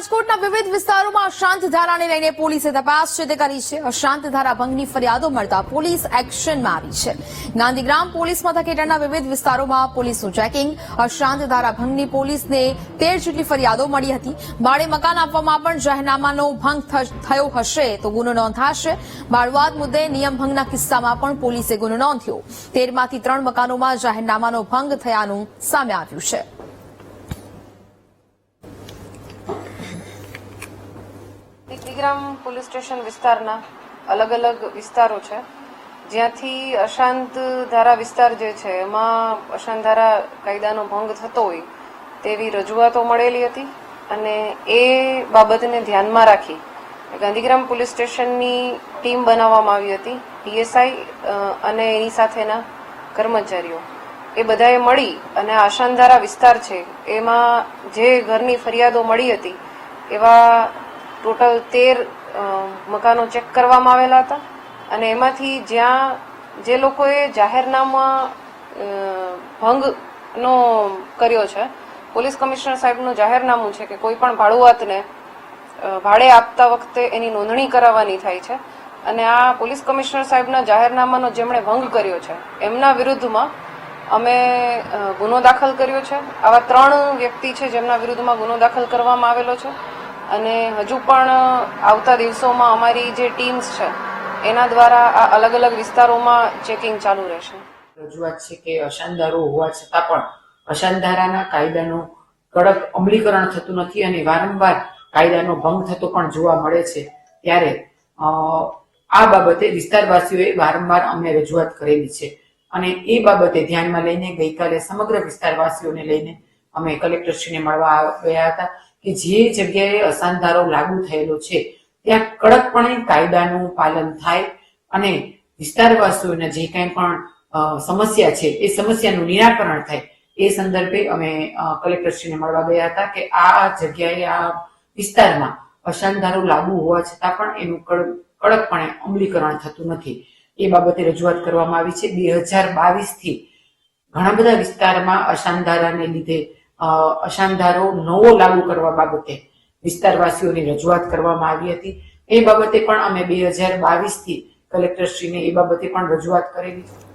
રાજકોટના વિવિધ વિસ્તારોમાં અશાંત ધારાને લઈને પોલીસે તપાસ શરૂ કરી છે। અશાંત ધારા ભંગની ફરિયાદો મળતા પોલીસ એક્શનમાં આવી છે। ગાંધીગ્રામ પોલીસ મથક હેઠળના વિવિધ વિસ્તારોમાં પોલીસનું ચેકિંગ। અશાંત ધારા ભંગની પોલીસને 13 જેટલી ફરિયાદો મળી હતી। ભાડે મકાન આપવામાં પણ જાહેરનામાનો ભંગ થયો હશે તો ગુનો નોંધાશે। ભાડુઆત મુદ્દે નિયમ ભંગના કિસ્સામાં પણ પોલીસે ગુનો નોંધ્યો। 13માંથી 3 મકાનોમાં જાહેરનામાનો ભંગ થયાનું સામે આવ્યું છે। ગાંધીગ્રામ પોલીસ સ્ટેશન વિસ્તારના અલગ અલગ વિસ્તારો છે જ્યાંથી અશાંત ધારા વિસ્તાર જે છે એમાં અશાંત ધારા કાયદાનો ભંગ થતો હોય તેવી રજૂઆતો મળેલી હતી અને એ બાબતને ધ્યાનમાં રાખી ગાંધીગ્રામ પોલીસ સ્ટેશનની ટીમ બનાવવામાં આવી હતી। પીએસઆઈ અને એની સાથેના કર્મચારીઓ એ બધાએ મળી અને અશાંત ધારા વિસ્તાર છે એમાં જે ઘરની ફરિયાદો મળી હતી એવા ટોટલ 13 મકાનો ચેક કરવામાં આવેલા હતા અને એમાંથી જ્યાં જે લોકોએ જાહેરનામા ભંગનો કર્યો છે, પોલીસ કમિશનર સાહેબનું જાહેરનામું છે કે કોઈ પણ ભાડુઆતને ભાડે આપતા વખતે એની નોંધણી કરાવવાની થાય છે અને આ પોલીસ કમિશનર સાહેબના જાહેરનામાનો જેમણે ભંગ કર્યો છે એમના વિરુદ્ધમાં અમે ગુનો દાખલ કર્યો છે। આવા 3 વ્યક્તિ છે જેમના વિરુદ્ધમાં ગુનો દાખલ કરવામાં આવેલો છે અને હજુ પણ આવતા દિવસોમાં અમારી જે ટીમ્સ છે એના દ્વારા આ અલગ અલગ વિસ્તારોમાં ચેકિંગ ચાલુ રહેશે। રજૂઆત છે કે અશાંત ધારો હોવા છતાં પણ અશાંત ધારાના કાયદાનું કડક અમલીકરણ થતું નથી અને વારંવાર કાયદાનો ભંગ થતો પણ જોવા મળે છે। ત્યારે આ બાબતે વિસ્તારવાસીઓએ વારંવાર અમે રજૂઆત કરેલી છે અને એ બાબતે ધ્યાનમાં લઈને ગઈકાલે સમગ્ર વિસ્તારવાસીઓને લઈને અમે કલેક્ટરશ્રીને મળવા ગયા હતા કે જે જગ્યાએ અશાંત ધારો લાગુ થયેલો છે ત્યાં કડકપણે કાયદાનું પાલન થાય અને વિસ્તારવાસીઓના જે કંઈ પણ સમસ્યા છે એ સમસ્યાનું નિરાકરણ થાય। એ સંદર્ભે અમે કલેક્ટરશ્રીને મળવા ગયા હતા કે આ જગ્યાએ આ વિસ્તારમાં અશાંત ધારો લાગુ હોવા છતાં પણ એનું કડકપણે અમલીકરણ થતું નથી। એ બાબતે રજૂઆત કરવામાં આવી છે। 2022થી ઘણા બધા વિસ્તારમાં અશાંત ધારાને લીધે અશાંત ધારો નવો લાગુ કરવા બાબતે વિસ્તારવાસીઓની રજૂઆત કરવામાં આવી હતી। એ બાબતે પણ અમે 2022થી કલેક્ટરશ્રીને એ બાબતે પણ રજૂઆત કરેલી છે।